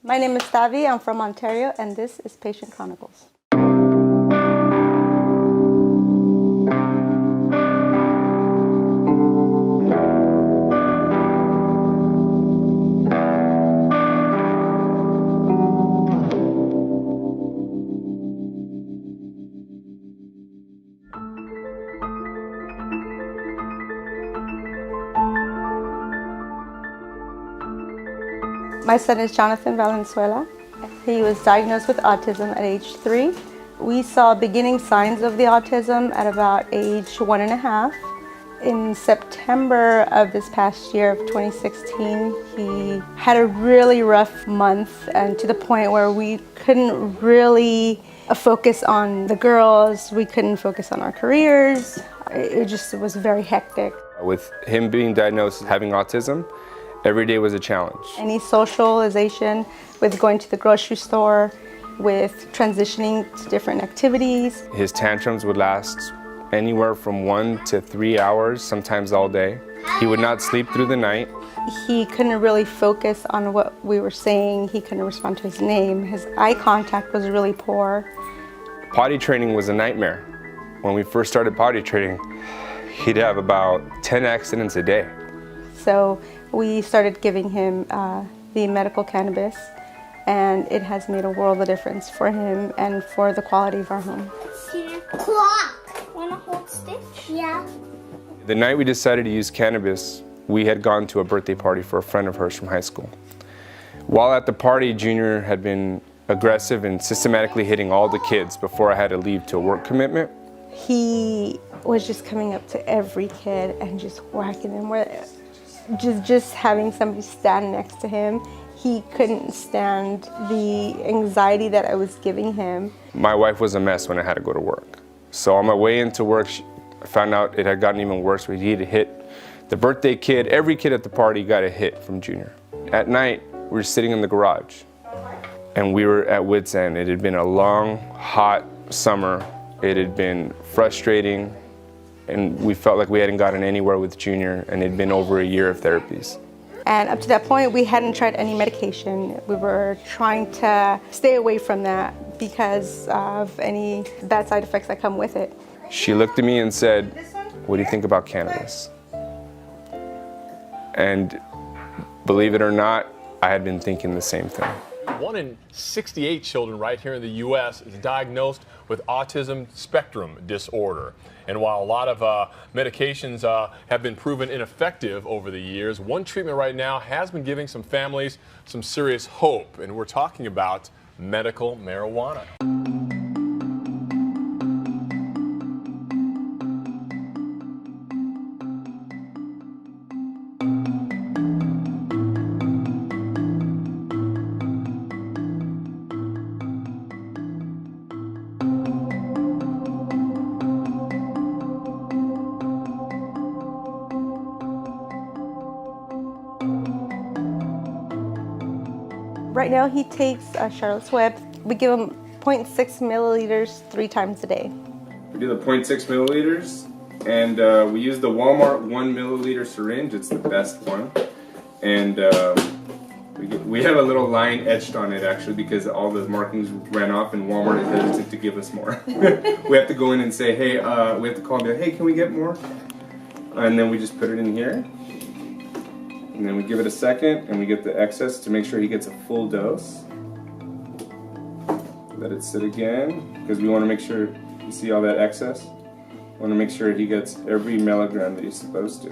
My name is Tavi, I'm from Ontario, and this is Patient Chronicles. My son is Jonathan Valenzuela. He was diagnosed with autism at age 3. We saw beginning signs of the autism at about age 1.5. In September of this past year of 2016, he had a really rough month, and to the point where we couldn't really focus on the girls, we couldn't focus on our careers. It just was very hectic. With him being diagnosed as having autism, every day was a challenge. Any socialization with going to the grocery store, with transitioning to different activities. His tantrums would last anywhere from 1 to 3 hours, sometimes all day. He would not sleep through the night. He couldn't really focus on what we were saying. He couldn't respond to his name. His eye contact was really poor. Potty training was a nightmare. When we first started potty training, he'd have about 10 accidents a day. So we started giving him the medical cannabis, and it has made a world of difference for him and for the quality of our home. Clock. Wanna hold Stitch? Yeah. The night we decided to use cannabis, we had gone to a birthday party for a friend of hers from high school. While at the party, Junior had been aggressive and systematically hitting all the kids before I had to leave to a work commitment. He was just coming up to every kid and just whacking them. Just having somebody stand next to him, he couldn't stand the anxiety that I was giving him. My wife was a mess when I had to go to work. So on my way into work, I found out it had gotten even worse. We had hit the birthday kid. Every kid at the party got a hit from Junior. At night, we were sitting in the garage, and we were at wit's end. It had been a long, hot summer. It had been frustrating, and we felt like we hadn't gotten anywhere with Junior, and it'd been over a year of therapies. And up to that point, we hadn't tried any medication. We were trying to stay away from that because of any bad side effects that come with it. She looked at me and said, "What do you think about cannabis?" And believe it or not, I had been thinking the same thing. 1 in 68 children right here in the U.S. is diagnosed with autism spectrum disorder. And while a lot of medications have been proven ineffective over the years, one treatment right now has been giving some families some serious hope. And we're talking about medical marijuana. Right now, he takes Charlotte's Web. We give him 0.6 milliliters 3 times a day. We do the 0.6 milliliters, and we use the Walmart 1 milliliter syringe. It's the best one. And we have a little line etched on it, actually, because all the markings ran off, and Walmart is hesitant to give us more. We have to go in and say, hey, we have to call and be like, hey, can we get more? And then we just put it in here. And then we give it a second, and we get the excess to make sure he gets a full dose. Let it sit again, because we want to make sure, you see all that excess? We want to make sure he gets every milligram that he's supposed to.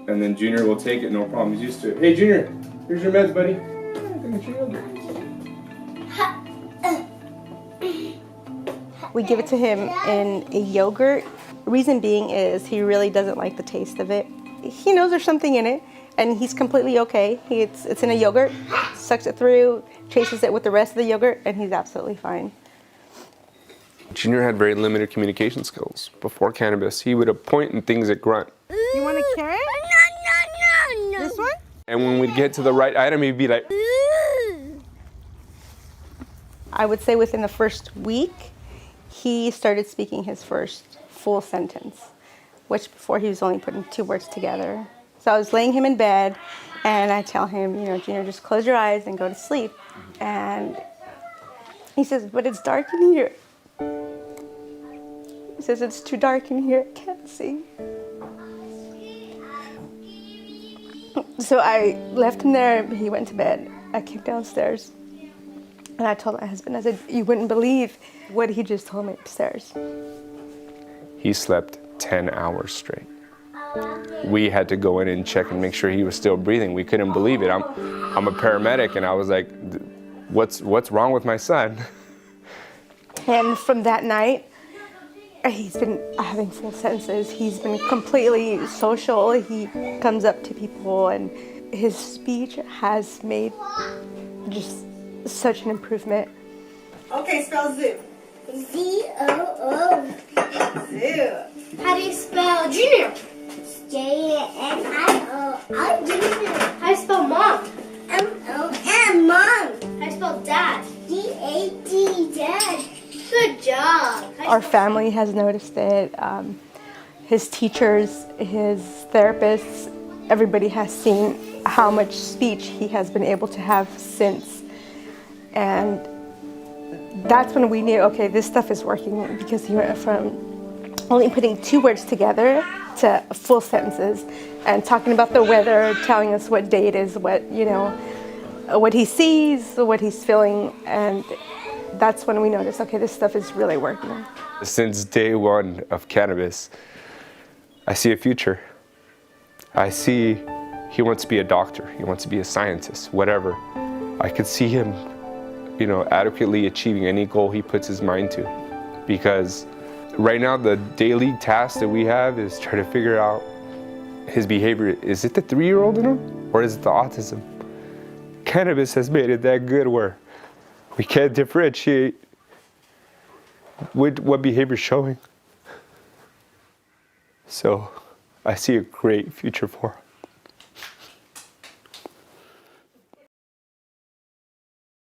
And then Junior will take it, no problem, he's used to it. Hey Junior, here's your meds, buddy. We give it to him in a yogurt. Reason being is he really doesn't like the taste of it. He knows there's something in it, and he's completely okay. It's in a yogurt, sucks it through, chases it with the rest of the yogurt, and he's absolutely fine. Junior had very limited communication skills. Before cannabis, he would point and things at grunt. You want a carrot? No. This one? And when we'd get to the right item, he'd be like, I would say within the first week, he started speaking his first full sentence, which before he was only putting 2 words together. So I was laying him in bed, and I tell him, Junior, just close your eyes and go to sleep. And he says, but it's dark in here. He says, it's too dark in here, I can't see. So I left him there, he went to bed. I came downstairs, and I told my husband, I said, you wouldn't believe what he just told me upstairs. He slept 10 hours straight. We had to go in and check and make sure he was still breathing. We couldn't believe it. I'm a paramedic, and I was like, what's wrong with my son? And from that night, he's been having full sentences. He's been completely social. He comes up to people, and his speech has made just such an improvement. Okay, spell zoo. Z-O-O. Zoo. How do you spell Junior? J-N-I-O. Junior. How do you spell Mom? M-O-M. Mom. How do you spell Dad? D-A-D. Dad. Good job. Our family has noticed it. His teachers, his therapists, everybody has seen how much speech he has been able to have since. And that's when we knew, okay, this stuff is working, because he went from only putting 2 words together to full sentences and talking about the weather, telling us what day it is, what he sees, what he's feeling. And that's when we noticed, okay, this stuff is really working. Since day one of cannabis, I see a future. I see he wants to be a doctor, he wants to be a scientist, whatever. I could see him, adequately achieving any goal he puts his mind to. Because right now, the daily task that we have is try to figure out his behavior. Is it the 3-year-old in him, or is it the autism? Cannabis has made it that good where we can't differentiate what behavior is showing. So I see a great future for him.